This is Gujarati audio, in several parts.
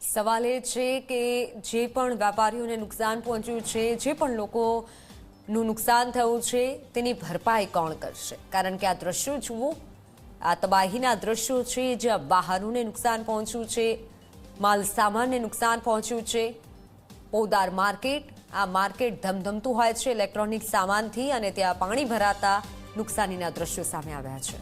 સવાલ એ છે કે જે પણ વેપારીઓને નુકસાન પહોંચ્યું છે, જે પણ લોકોનું નુકસાન થયું છે, તેની ભરપાઈ કોણ કરશે? કારણ કે આ દ્રશ્યો જુઓ, આ તબાહીના દ્રશ્યો છે, જ્યાં વાહનોને નુકસાન પહોંચ્યું છે, માલ સામાનને નુકસાન પહોંચ્યું છે. પોદાર માર્કેટ, આ માર્કેટ ધમધમતું હોય છે ઇલેક્ટ્રોનિક સામાનથી, અને ત્યાં પાણી ભરાતા નુકસાનીના દ્રશ્યો સામે આવ્યા છે.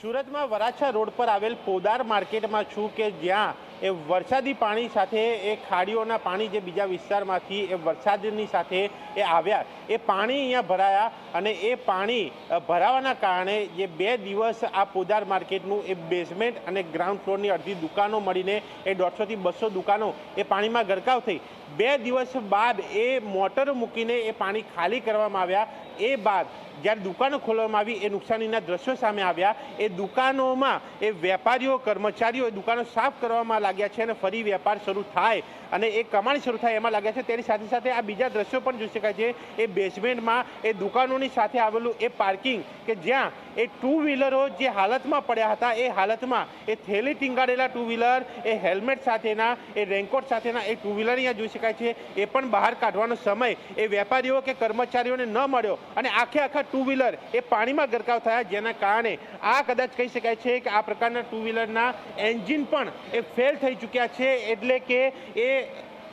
સુરતમાં વરાછા રોડ પર આવેલ પોદાર માર્કેટમાં છું કે જ્યાં એ વરસાદી પાણી સાથે એ ખાડીઓના પાણી જે બીજા વિસ્તારમાંથી એ વરસાદની સાથે એ આવ્યા, એ પાણી અહીંયા ભરાયા અને એ પાણી ભરાવાના કારણે જે 2 દિવસ આ પોદાર માર્કેટનું એ બેઝમેન્ટ અને ગ્રાઉન્ડ ફ્લોરની અડધી દુકાનો મળીને એ 150 થી 200 દુકાનો એ પાણીમાં ગરકાવ થઈ. 2 દિવસ બાદ એ મોટર મૂકીને એ પાણી ખાલી કરવામાં આવ્યા. એ બાદ જ્યારે દુકાનો ખોલવામાં આવી, એ નુકસાનીના દ્રશ્યો સામે આવ્યા. એ દુકાનોમાં એ વેપારીઓ, કર્મચારીઓ એ દુકાનો સાફ કરવામાં લાગ્યા છે અને ફરી વેપાર શરૂ થાય અને એ કમાણી શરૂ થાય એમાં લાગ્યા છે. તેની સાથે સાથે આ બીજા દ્રશ્યો પણ જોઈ શકાય છે. એ બેઝમેન્ટમાં એ દુકાનોની સાથે આવેલું એ પાર્કિંગ કે જ્યાં એ 2 વ્હીલરો જે હાલતમાં પડ્યા હતા, એ હાલતમાં એ થેલી ટીંગાડેલા 2 વ્હીલર, એ હેલ્મેટ સાથેના, એ રેનકોટ સાથેના એ 2 વ્હીલર અહીંયા જોઈ શકાય છે. એ પણ બહાર કાઢવાનો સમય એ વેપારીઓ કે કર્મચારીઓને ન મળ્યો અને આખા 2 વ્હીલર એ પાણીમાં ગરકાવ થયા, જેના કારણે આ કદાચ કહી શકાય છે કે આ પ્રકારના 2 વ્હીલરના એન્જિન પણ એ ફેલ થઈ ચૂક્યા છે. એટલે કે એ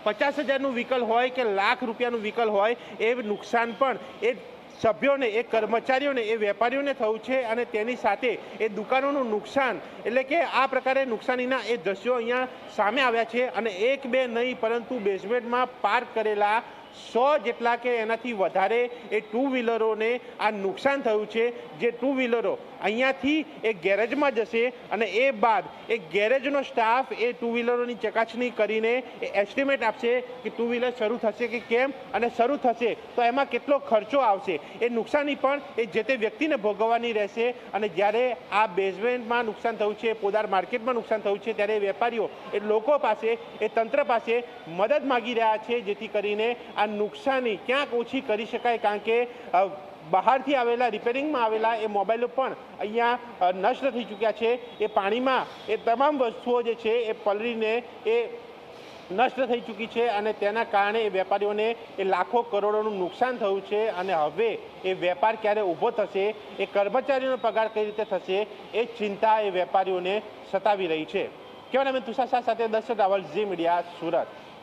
50,000નું વ્હીકલ હોય કે લાખ રૂપિયાનું વ્હીકલ હોય, એ નુકસાન પણ એ સભ્યોને, એ કર્મચારીઓને, એ વેપારીઓને થયું છે. અને તેની સાથે એ દુકાનોનું નુકસાન, એટલે કે આ પ્રકારે નુકસાનીના એ દ્રશ્યો અહીંયા સામે આવ્યા છે. અને 1-2 નહીં, પરંતુ બેઝમેન્ટમાં પાર્ક કરેલા 100 જેટલા કે એનાથી વધારે એ 2 વ્હીલરોને આ નુકસાન થયું છે. જે 2 વ્હીલરો અહીંયાથી એ ગેરેજમાં જશે અને એ બાદ એ ગેરેજનો સ્ટાફ એ 2 વ્હીલરોની ચકાસણી કરીને એ એસ્ટિમેટ આપશે કે 2 વ્હીલર શરૂ થશે કે કેમ, અને શરૂ થશે તો એમાં કેટલો ખર્ચો આવશે. એ નુકસાની પણ એ જે તે વ્યક્તિને ભોગવવાની રહેશે. અને જ્યારે આ બેઝમેન્ટમાં નુકસાન થયું છે, પોદાર માર્કેટમાં નુકસાન થયું છે, ત્યારે વેપારીઓ એ લોકો પાસે, એ તંત્ર પાસે મદદ માગી રહ્યા છે, જેથી કરીને આ નુકસાની ક્યાંક ઓછી કરી શકાય. કારણ કે બહારથી આવેલા, રિપેરિંગમાં આવેલા એ મોબાઈલો પણ અહીંયા નષ્ટ થઈ ચૂક્યા છે. એ પાણીમાં એ તમામ વસ્તુઓ જે છે એ પલળીને એ નષ્ટ થઈ ચૂકી છે અને તેના કારણે એ વેપારીઓને એ લાખો કરોડોનું નુકસાન થયું છે. અને હવે એ વેપાર ક્યારે ઊભો થશે, એ કર્મચારીઓનો પગાર કઈ રીતે થશે, એ ચિંતા એ વેપારીઓને સતાવી રહી છે. કેમેરામેન તુષાર શાહ સાથે દર્શક રાવલ, ઝી મીડિયા, સુરત.